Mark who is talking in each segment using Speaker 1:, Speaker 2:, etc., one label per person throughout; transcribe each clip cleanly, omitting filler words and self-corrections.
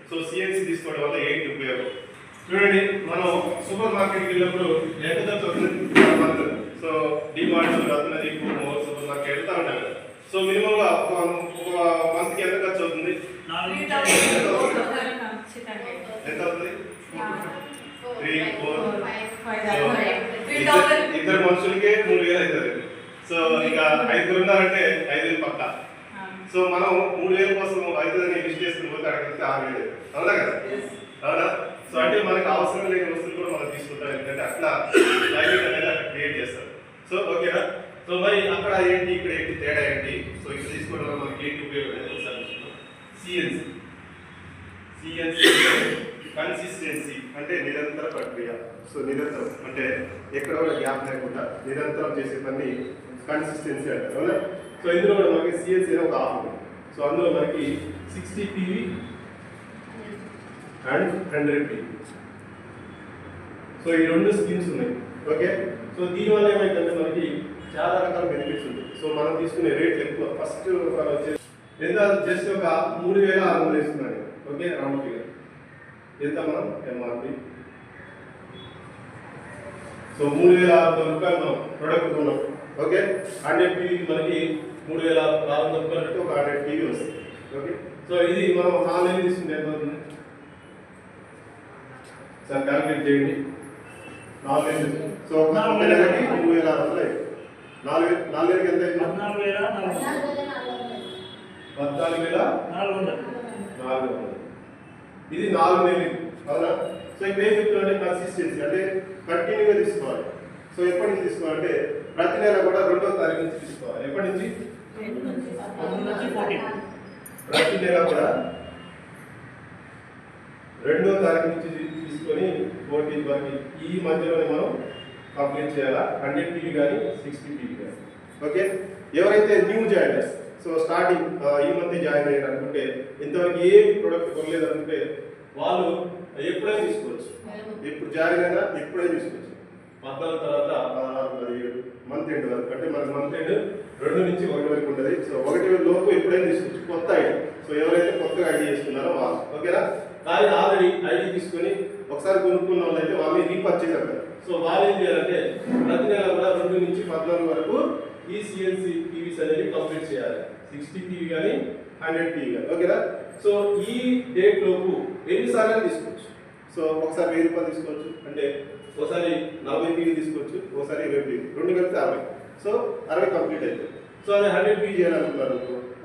Speaker 1: So CNC తీసుకోవడం వల్ల ఏంటి ఉపయోగం చూడండి. మనం సూపర్ మార్కెట్కి వెళ్ళినప్పుడు ఎంత చదువుతుంది. సో డిమార్ట్ రత్నది సూపర్ మార్కెట్ వెళ్తా ఉంటాం కదా. సో మినిమంగా ఒక మంత్కి ఎంత ఖర్చు అవుతుంది? ఎంత అవుతుంది? 3, 4 ఇద్దరు మనుషులకే 3,000 అవుతుంది. సో ఇక 5 ఉన్నారంటే 5,000 పక్క. సో మనం 3,000 కోసం అవుతుందని లిస్ట్ చేసుకుని పోతే అక్కడికి 6,000. అవునా కదా? అవునా? సో అంటే మనకు అవసరం లేని వస్తువులు కూడా మనం తీసుకుంటాం. ఎందుకంటే అట్లా లైబ్రరీ అనేది అక్కడ క్రియేట్ చేస్తారు. సో ఓకేనా? సో మరి అక్కడ ఏంటి ఇక్కడ ఏంటి తేడా ఏంటి? సో ఇక్కడ తీసుకోవడం వల్ల మనకి ఏంటి ఉపయోగం అనేది ఒకసారి సిఎన్సి. సిఎన్సి కన్సిస్టెన్సీ అంటే నిరంతర ప్రక్రియ. సో నిరంతరం అంటే ఎక్కడ కూడా గ్యాప్ లేకుండా నిరంతరం చేసే పని కన్సిస్టెన్సీ అంటారు. అవునా? సో ఇందులో కూడా మనకి సిఎన్సీ అనే ఒక ఆఫ్ ఉంది. సో అందులో మనకి 60 PV అండ్ 100 PV. సో ఈ రెండు స్కీమ్స్ ఉన్నాయి. ఓకే. సో దీనివల్ల ఏమైందంటే మనకి చాలా రకాల బెనిఫిట్స్ ఉంటాయి. సో మనం తీసుకునే రేట్ ఎక్కువ. ఫస్ట్ వచ్చేసి ఎంత జస్ట్ ఒక 3,600 వేస్తున్నాను. ఓకే, రౌండ్ ఫిగర్ ఎంత మనం ఎంఆర్పి. సో 3,600 రూపాయలు మనం ప్రొడక్ట్ కొన్నాం. ఓకే, 100 PV మనకి 3,600 రూపాయలు అంటే ఒక 100 PV వస్తుంది. ఓకే, సో ఇది మనం 4 నెలలు తీసుకుంటే ఎంత అవుతుంది సార్? క్యాల్కులేట్ చేయండి. 4 నెలలు. సో ఒక నెలకి 3,600 అయింది. 4 నెలలకి ఎంత అయింది? 14,400. ఇది 4 నెలలు. అవునా? సో ఇక్కడ ఏం చెప్తున్నా అంటే కన్సిస్టెన్సీ అంటే కంటిన్యూగా తీసుకోవాలి. సో ఎప్పటి నుంచి తీసుకోవాలంటే ప్రతి నెల కూడా 2వ తారీఖు నుంచి తీసుకోవాలి. ఎప్పటి నుంచి? ప్రతి నెల కూడా 2వ తారీఖు నుంచి తీసుకొని 14 వరకు ఈ మధ్యలోనే మనం కంప్లీట్ చేయాలా. 100 PV కానీ 60 PV కానీ. ఓకే, ఎవరైతే న్యూ జాయినర్స్ సో స్టార్టింగ్ ఈ మంత్ జాయిన్ అయ్యారు అనుకుంటే ఇంతవరకు ఏ ప్రొడక్ట్ కొనలేదు అనుకుంటే వాళ్ళు ఎప్పుడైనా తీసుకోవచ్చు. ఇప్పుడు జాయిన్ అయినా ఎప్పుడైనా తీసుకోవచ్చు. 14 తర్వాత 17 మంత్ ఎండ్ వరకు అంటే మనకి మంత్ ఎండ్ 2 నుంచి 1 వరకు ఉంటుంది. సో 1 లోపు ఎప్పుడైనా తీసుకోవచ్చు కొత్త ఐడి. సో ఎవరైతే కొత్తగా ఐడి చేసుకున్నారో వాళ్ళు. ఓకేనా? కానీ ఆల్రెడీ ఐడి తీసుకొని ఒకసారి కొనుక్కున్న వాళ్ళు అయితే వాళ్ళని రీపర్చేజ్ అంటారు. సో వాళ్ళు ఏం చేయాలంటే ప్రతి నెల కూడా 2 నుంచి 14 వరకు ఈ సిఎన్సి PVs అనేది కంప్లీట్ చేయాలి. 60 PV కానీ 100 PV కానీ. ఓకేనా? సో ఈ డేట్ లోపు ఎన్నిసార్లు తీసుకోవచ్చు. సో ఒకసారి 1,000 రూపాయలు తీసుకోవచ్చు. అంటే ఒకసారి 40 PV తీసుకోవచ్చు. ఒకసారి 20 PV. 2 కలిపి 60. సో 60 కంప్లీట్ అవుతుంది. సో అది 100 PV చేయాలనుకున్నారు.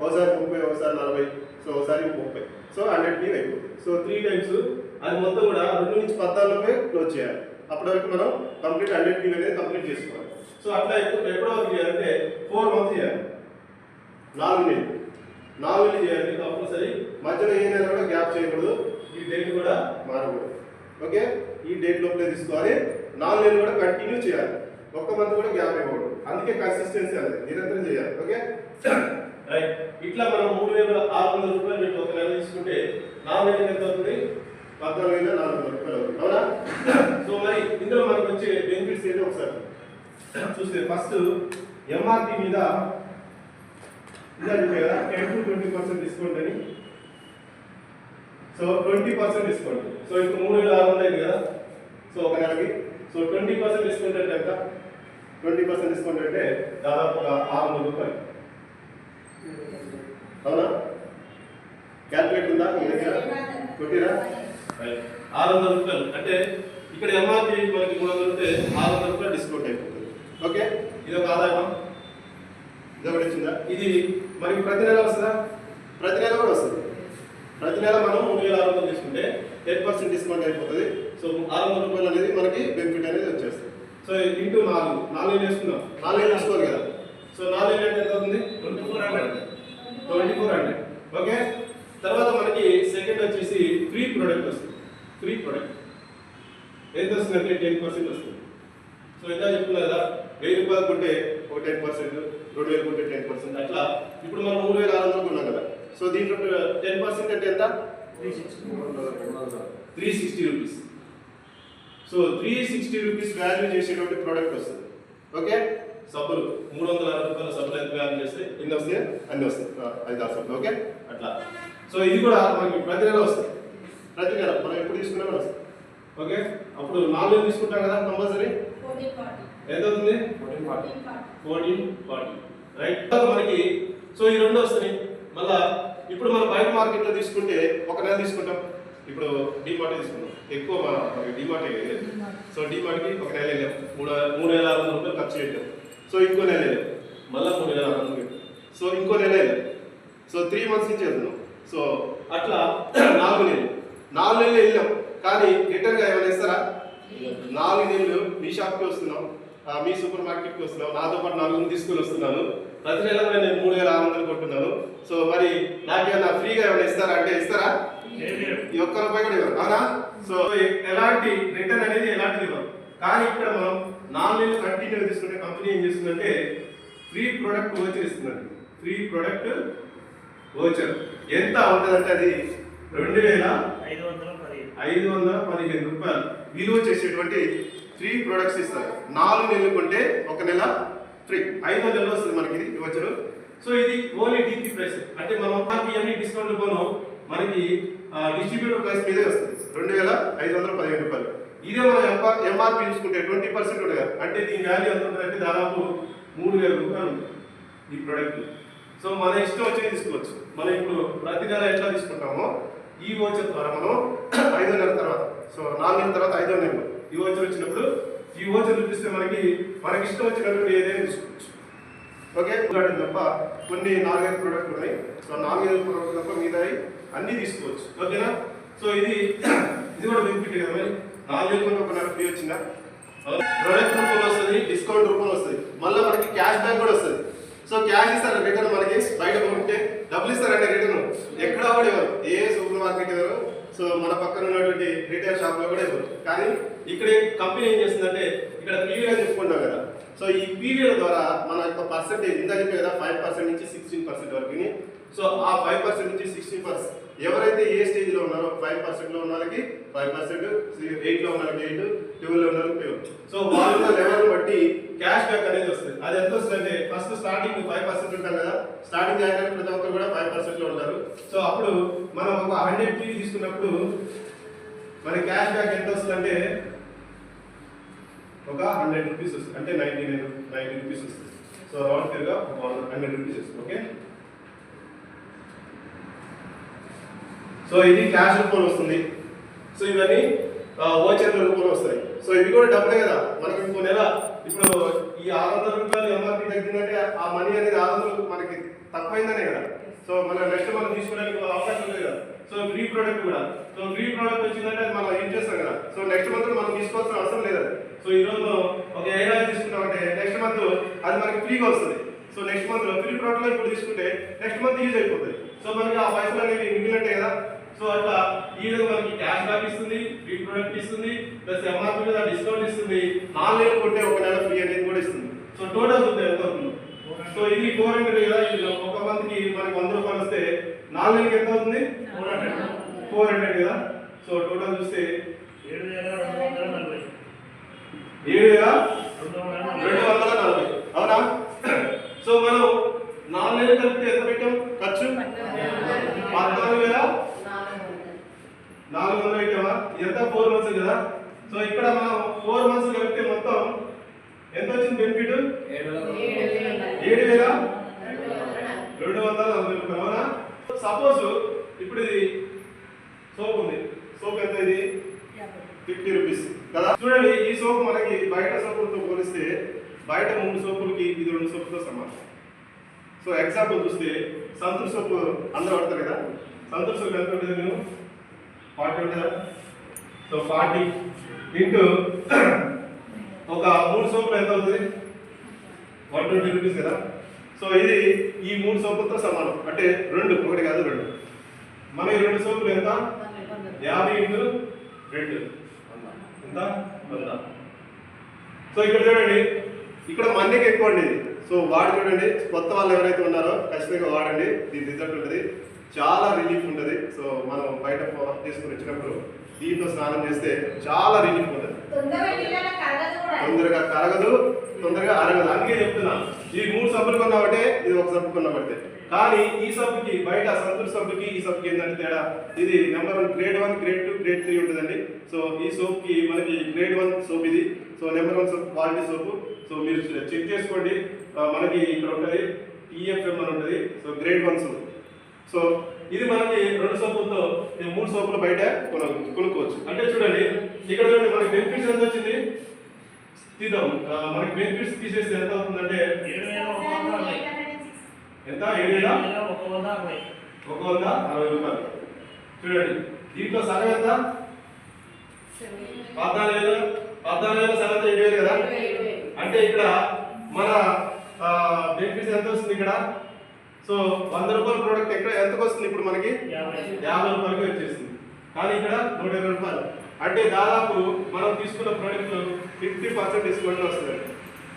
Speaker 1: ఒకసారి 30, ఒకసారి 40, సో ఒకసారి 30. సో 100 PV అయిపోతుంది. సో 3 టైమ్స్ అది మొత్తం కూడా 2 నుంచి 14 క్లోజ్ చేయాలి. అప్పటి వరకు మనం కంప్లీట్ 100 PV అనేది కంప్లీట్ చేసుకోవాలి. సో అట్లా ఎప్పటి వరకు చేయాలంటే 4 మంత్స్ చేయాలి. 4 నెలలు చేయాలి కంపల్సరీ. మధ్యలో ఏ నెల కూడా గ్యాప్ చేయకూడదు. ఈ డేట్ కూడా మారకూడదు. ఓకే, ఈ డేట్ లోపలే తీసుకోవాలి. 4 నెలలు కూడా కంటిన్యూ చేయాలి. ఒక్క మంత్ కూడా గ్యాప్ ఇవ్వకూడదు. అందుకే కన్సిస్టెన్సీ అనేది నిరంతరం చేయాలి. Okay right. ఇట్లా మనం 3,600 రూపాయలు పెట్టి ఒక నెల తీసుకుంటే 4 నెలలు ఎంత అవుతుంది? 14,400 రూపాయలు అవుతుంది. అవునా? సో మరి ఇందులో మనకు వచ్చే బెనిఫిట్స్ ఏంటో ఒకసారి చూస్తే ఫస్ట్ ఎంఆర్పి మీద కదా 10 to 20% డిస్కౌంట్ అని. So 20% discount. సో ఇప్పుడు 3,600 అయింది కదా. సో ఒక నెలకి సో 20% డిస్కౌంట్ అంటే ఎంత? 20% డిస్కౌంట్ అంటే దాదాపుగా 600 రూపాయలు. అవునా? క్యాల్కులేట్ ఉందా మీ దగ్గర? కొట్టిరా? 600 రూపాయలు అంటే ఇక్కడ ఎంఆర్పి మనకి 300 ఉంటే 600 రూపాయలు డిస్కౌంట్ అయిపోతుంది. ఓకే, ఇది ఒక ఆదాయం. ఇదొకటి వచ్చిందా? ఇది మనకి ప్రతి నెల వస్తుందా? ప్రతి నెల కూడా వస్తుంది. ప్రతి నెల మనం 3,600 తీసుకుంటే 10% డిస్కౌంట్ అయిపోతుంది. సో 600 రూపాయలు అనేది మనకి బెనిఫిట్ అనేది వచ్చేస్తుంది. సో ఇంటూ 4 నెలలు వేసుకుందాం. 4 నెలలు వేసుకోవాలి కదా. సో 4 నెలలు అంటే ఎంత అవుతుంది? 2400. ఓకే, తర్వాత మనకి సెకండ్ వచ్చేసి ఫ్రీ ప్రొడక్ట్ వస్తుంది. ఫ్రీ ప్రొడక్ట్ ఎంత వస్తుంది అంటే 10% వస్తుంది. సో ఎంత చెప్తున్నా కదా, 1,000 రూపాయలు కొంటే ఒక 10%, 2,000 కొంటే 10%. అట్లా ఇప్పుడు మనం 3,600 కొన్నాం కదా. సో దీంట్లో 10% అంటే ఎంత? 360 రూపీస్. సో 360 రూపీస్ వాల్యూ చేసేటువంటి ప్రోడక్ట్ వస్తుంది. ఓకే, సబ్బులు 360 రూపాయల సబ్బులు ఎంత వాల్యూ చేస్తే ఎన్ని వస్తాయి? అన్ని వస్తాయి, 5-6 సబ్బులు. ఓకే, అట్లా. సో ఇది కూడా మనకి ప్రతి నెల వస్తుంది. తీసుకున్నా కూడా వస్తుంది. ఓకే, అప్పుడు 4 నెలలు తీసుకుంటాం కదా కంపల్సరీ. ఎంత అవుతుంది? 1440. రైట్, మనకి సో ఈ రెండు వస్తున్నాయి. మళ్ళా ఇప్పుడు మనం బయట మార్కెట్లో తీసుకుంటే ఒక నెల తీసుకుంటాం. ఇప్పుడు డిమార్ట్ తీసుకున్నాం, ఎక్కువ మనకి డిమార్ట్ వెళ్ళాం. సో డిమార్ట్కి ఒక నెల వెళ్ళాం, 3,600 రూపాయలు ఖర్చు పెట్టాం. సో ఇంకో నెల వెళ్ళాం, మళ్ళీ 3,600 పెట్టాం. సో ఇంకో నెల వెళ్ళాం. సో 3 మంత్స్ నుంచి వెళ్తున్నాం. సో అట్లా 4 నెలలు వెళ్ళాం. కానీ రిటర్న్గా ఏమైనా ఇస్తారా? 4 నెలలు మీ షాప్కి వస్తున్నాం, మీ సూపర్ మార్కెట్కి వస్తున్నాం, నాతో పాటు 4 తీసుకుని వస్తున్నాను. ప్రతి నెల కూడా నేను 3,600 కొంటున్నాను. సో మరి నాకేమైనా ఫ్రీగా ఏమైనా ఇస్తారా అంటే ఇస్తారా? ఈ ఒక్క రూపాయి కూడా ఇవ్వరు, అవునా? సో ఎలాంటి రిటర్న్ అనేది ఎలాంటిది ఇవ్వరు. కానీ ఇక్కడ మనం 4 నెలలు కంటిన్యూ తీసుకుంటే కంపెనీ ఏం చేస్తుందంటే ఫ్రీ ప్రొడక్ట్ వోచర్ ఇస్తుందండి. ఫ్రీ ప్రొడక్ట్ వోచర్ ఎంత ఉంటుందంటే అది 2,515 రూపాయలు విలువ చేసేటువంటి ఫ్రీ ప్రొడక్ట్స్ ఇస్తారు. 4 నెలలు కొంటే ఒక నెల ఫ్రీ, 5 నెలలు వస్తుంది మనకి ఇది వోచరు. సో ఇది ఓన్లీ డీపీ ప్రైస్, అంటే మనం అన్ని డిస్కౌంట్ పోను మనకి డిస్ట్రిబ్యూటర్ ప్రైస్ మీదే వస్తుంది 2,515 రూపాయలు. ఇదే మనం ఎంఆర్పి చూసుకుంటే 20% ఉండగా, అంటే దీని వాల్యూ ఎంత ఉంటుందంటే దాదాపు 3,000 రూపాయలు ఈ ప్రోడక్ట్. సో మన ఇష్టం వచ్చి తీసుకోవచ్చు. మనం ఇప్పుడు ప్రతి నెల ఎట్లా తీసుకుంటామో ఈ వోచర్ ద్వారా మనం 5వ నెల తర్వాత, సో 4 నెలల తర్వాత 5వ నెలలో ఈ వోచర్ వచ్చినప్పుడు ఈ వోచర్ చూపిస్తే మనకి ఇష్టం వచ్చినప్పుడు ఏదైనా తీసుకోవచ్చు. ఓకే, తప్ప కొన్ని 4-5 ప్రోడక్ట్లు ఉన్నాయి. సో 4-5 ప్రోడక్ట్ తప్ప మిగతా అన్నీ తీసుకోవచ్చు. ఓకేనా? సో ఇది కూడా బెనిఫిట్ కదా. మరి 4 నెలలు ఒక నెల ఫ్రీ వచ్చిందా? ప్రోడక్ట్ రూపంలో వస్తుంది, డిస్కౌంట్ రూపంలో వస్తుంది, మళ్ళీ మనకి క్యాష్ బ్యాక్ కూడా వస్తుంది. సో క్యాష్ ఇస్తారు రిటర్న్, మనకి బయట కొంటే డబ్బులు ఇస్తారంటే రిటర్న్ ఎక్కడ కూడా ఇవ్వరు, ఏ సూపర్ మార్కెట్ ఇవ్వరు. సో మన పక్కన ఉన్నటువంటి రీటైల్ షాప్లో కూడా ఇవ్వరు. కానీ ఇక్కడ కంపెనీ ఏం చేస్తుందంటే ఇక్కడ పీవీఆర్ చెప్పుకుంటాం కదా. సో ఈ పీవీఆర్ ద్వారా మన యొక్క పర్సెంటేజ్ ఇందా చెప్పే కదా 5% నుంచి 16% వరకు. సో ఆ 5% నుంచి 16%, ఎవరైతే ఏ స్టేజ్లో ఉన్నారో 5%లో ఉన్న వాళ్ళకి 5%, 8లో ఉన్న వాళ్ళకి 8, 12లో ఉన్న వాళ్ళకి 12. సో వాళ్ళ లెవెల్ బట్టి క్యాష్ బ్యాక్ అనేది వస్తుంది. అది ఎంత వస్తుంది అంటే ఫస్ట్ స్టార్టింగ్ 5% ఉంటాం కదా, స్టార్టింగ్ అయిన ప్రతి ఒక్కరు కూడా 5%లో ఉంటారు. సో అప్పుడు మనం ఒక 100 టీవీ తీసుకున్నప్పుడు మన క్యాష్ బ్యాక్ ఎంత వస్తుంది అంటే ఒక 100 రూపీస్ వస్తుంది, అంటే 90 రూపీస్ వస్తుంది. సో రౌండ్ ఫిగర్గా 100 రూపీస్ వస్తుంది. ఓకే, సో ఇది క్యాష్ రూపంలో వస్తుంది. సో ఇవన్నీ వోచర్ల రూపంలో వస్తాయి. సో ఇవి కూడా డబ్బులే కదా. మనకి ఇంకో నెల ఇప్పుడు ఈ 600 రూపాయలు ఎంఆర్పీ తగ్గిందంటే ఆ మనీ అనేది 600 మనకి తక్కువైందనే కదా. సో మన నెక్స్ట్ మనం తీసుకోవడానికి అవకాశం ఉంది కదా. సో ఫ్రీ ప్రోడక్ట్ కూడా, సో ఫ్రీ ప్రోడక్ట్ వచ్చిందంటే అది మనం ఏం చేస్తాం కదా. సో నెక్స్ట్ మంత్ మనం తీసుకోవాల్సిన అవసరం లేదు. సో ఈ రోజు ఒక ఏడాది తీసుకున్నామంటే నెక్స్ట్ మంత్ అది మనకి ఫ్రీగా వస్తుంది. సో నెక్స్ట్ మంత్ ఫ్రీ ప్రోడక్ట్లో ఇప్పుడు తీసుకుంటే నెక్స్ట్ మంత్ యూజ్ అయిపోతుంది. సో మనకి ఆ పైసలు అనేవి మిగిలినట్టే కదా. సో అట్లా ఈ విధంగా మనకి క్యాష్ బ్యాక్ ఇస్తుంది, ఫ్రీ ప్రొడక్ట్ ఇస్తుంది, ప్లస్ ఎంఆర్పీ మీద డిస్కౌంట్ ఇస్తుంది, 4 నెలలు కొంటే ఒక నెల ఫ్రీ అనేది కూడా ఇస్తుంది. సో టోటల్ చూస్తే ఎంత అవుతుంది? సో ఇది 400 కదా. ఇది ఒక మంత్కి మనకి 100 రూపాయలు వస్తే 4 నెలలకి ఎంత అవుతుంది? 400 కదా. సో టోటల్ చూస్తే 7,240, అవునా? సో మనం 4 నెలలు కలిపితే ఎంత పెట్టాం ఖర్చు? 14,400 పెట్టామా? ఎంత 4 మంత్స్ కదా. సో ఇక్కడ మనం 4 మంత్స్ కలిపితే మొత్తం ఎంత వచ్చింది బెనిఫిట్? 7,240 రూపాయలు, అవునా? సపోజ్ ఇప్పుడు ఇది సోప్ ఉంది. సోప్ ఎంత ఇది? 50 రూపీస్ కదా. చూడండి, ఈ సోప్ మనకి బయట సోపులతో పోలిస్తే బయట 3 సోపులకి ఇది 2 సోపులతో సమానం. సో ఎగ్జాంపుల్ చూస్తే సంతూర్ సోప్ అందరూ వాడతారు కదా. సంతూర్ సోప్ ఎంత ఉంటుంది? మేము 40 ఉంటుందా? సో 40 ఇంటూ ఒక 3 సోపులు ఎంత అవుతుంది? 120 రూపీస్ కదా. సో ఇది ఈ 3 సోపులతో సమానం, అంటే 2, ఒకటి కాదు 2. మన ఈ 2 సోపులు ఎంత? 50 ఇంటూ 2 ఎంత? 100. సో ఇక్కడ చూడండి, ఇక్కడ మనీకి ఎక్కువ అండి ఇది. సో వాడు చూడండి, కొత్త వాళ్ళు ఎవరైతే ఉన్నారో ఖచ్చితంగా వాడండి. దీని రిజల్ట్ ఉంటుంది, చాలా రిలీఫ్ ఉంటుంది. సో మనం బయట వర్క్ చేసుకుని వచ్చినప్పుడు దీంట్లో స్నానం చేస్తే చాలా రిలీఫ్ ఉంటుంది. తొందరగా కరగదు, తొందరగా అరగదు. అందుకే చెప్తున్నా, ఈ 3 సబ్బులు కొన్నామంటే ఇది ఒక సబ్బు కొన్నామంటే కానీ ఈ సబ్బుకి బయట సంతూర్ సబ్బుకి ఈ సబ్బుకి ఏంటంటే తేడా, ఇది నెంబర్ 1 గ్రేడ్ 1 గ్రేడ్ 2 గ్రేడ్ 3 ఉంటుందండి. సో ఈ సోప్కి మనకి గ్రేడ్ 1 సోప్ ఇది. సో నెంబర్ 1 సోప్ క్వాలిటీ సోపు. సో మీరు చెక్ చేసుకోండి, మనకి ఇక్కడ ఉంటుంది TFM అని ఉంటుంది. So grade 1 soap. సో ఇది మనకి 2 సోపులతో 3 సోపులు బయట కొనుక్కోవచ్చు. అంటే చూడండి ఇక్కడ చూడండి మనకి బెనిఫిట్స్ ఎంత వచ్చింది తీద్దాం. మనకి బెనిఫిట్స్ తీసేస్తే ఎంత అవుతుందంటే ఎంత 7,160 రూపాయలు. చూడండి దీంట్లో సగం ఎంత 14,000 సగం 7,000 కదా. అంటే ఇక్కడ మన బెనిఫిట్స్ ఎంత వస్తుంది ఇక్కడ. సో 100 రూపాయల ప్రోడక్ట్ ఎక్కడ ఎంతకు వస్తుంది ఇప్పుడు మనకి 50 రూపాయలకి వచ్చేస్తుంది. కానీ ఇక్కడ 120 రూపాయలు. అంటే దాదాపు మనం తీసుకున్న ప్రోడక్ట్ 50% డిస్కౌంట్ వస్తుంది.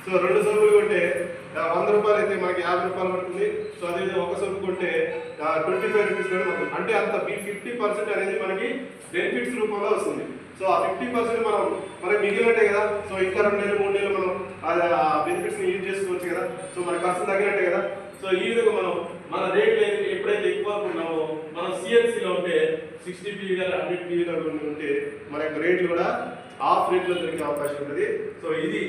Speaker 1: సో 2 సోపులు కొంటే 100 రూపాయలు అయితే మనకి 50 రూపాయలు పడుతుంది. సో అదే ఒక సోపు కొంటే 25 రూపీస్ పడుతుంది. అంటే అంత 50% అనేది మనకి బెనిఫిట్స్ రూపంలో వస్తుంది. సో ఆ 50% మనకి మిగిలినట్టే కదా. సో ఇంకా 2 నెలలు 3 నెలలు మనం ఆ బెనిఫిట్స్ని యూజ్ చేసుకోవచ్చు కదా. సో మన ఖర్చు తగ్గినట్టే కదా. సో ఈ విధంగా మన రేట్లు ఎప్పుడైతే ఎక్కువ అనుకున్నామో మనం CNCలో ఉంటే 60 PV కానీ 100 PV ఉంటే మన యొక్క రేట్లు కూడా ఆఫ్ రేట్లో దొరికే అవకాశం ఉంటుంది. సో ఇది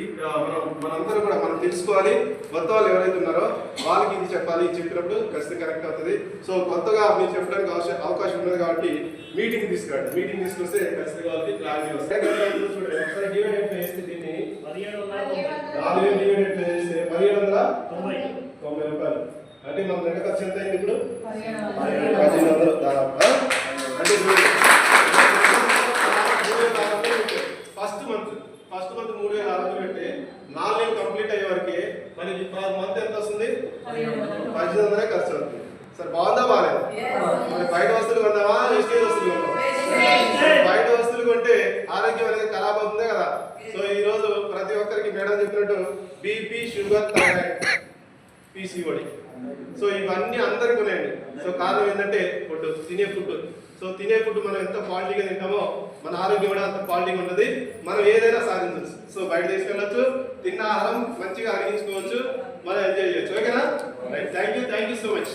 Speaker 1: మనందరూ కూడా మనం తెలుసుకోవాలి. కొత్త వాళ్ళు ఎవరైతే ఉన్నారో వాళ్ళకి ఇది చెప్పాలి. చెప్పినప్పుడు ఖచ్చితంగా కరెక్ట్ అవుతుంది. సో కొత్తగా మీరు చెప్పడానికి అవకాశం ఉన్నది కాబట్టి మీటింగ్ తీసుకురండి. మీటింగ్ తీసుకొస్తే ఖచ్చితంగా వాళ్ళకి క్లారిటీ వస్తాయి. ఒకసారి డివైడ్ చేస్తే దీన్ని 4,000 డివైడ్ చేస్తే 1,790 రూపాయలు. అంటే మన నెల ఖర్చు ఎంత అయింది ఇప్పుడు 1,500 దాదాపు. అంటే ఫస్ట్ మంత్ 3,600 పెడితే 4 నెలలు కంప్లీట్ అయ్యే వరకే మనకి మంత్ ఎంత వస్తుంది 1,500 ఖర్చు అవుతుంది. సరే బాగుందా బాగాలేదు. మరి బయట వస్తువులు కొందామా వేస్టేజ్ వస్తువులు కొందామా. బయట వస్తువులు కొంటే ఆరోగ్యం అనేది ఖరాబ్ అవుతుంది కదా. సో ఈ రోజు ప్రతి ఒక్కరికి మేడం చెప్పినట్టు BP sugar thyroid PCOD. So ఇవన్నీ అందరికీ ఉన్నాయండి. సో కారణం ఏంటంటే ఫుడ్, తినే ఫుడ్. సో తినే ఫుడ్ మనం ఎంత క్వాలిటీగా తింటామో మన ఆరోగ్యం కూడా అంత క్వాలిటీగా ఉంటుంది. మనం ఏదైనా సాధించవచ్చు. సో బయట తీసుకెళ్ళచ్చు, తిన్న ఆహారం మంచిగా అరిగించుకోవచ్చు, మనం ఎంజాయ్ చేయొచ్చు. ఓకేనా. Thank you so much.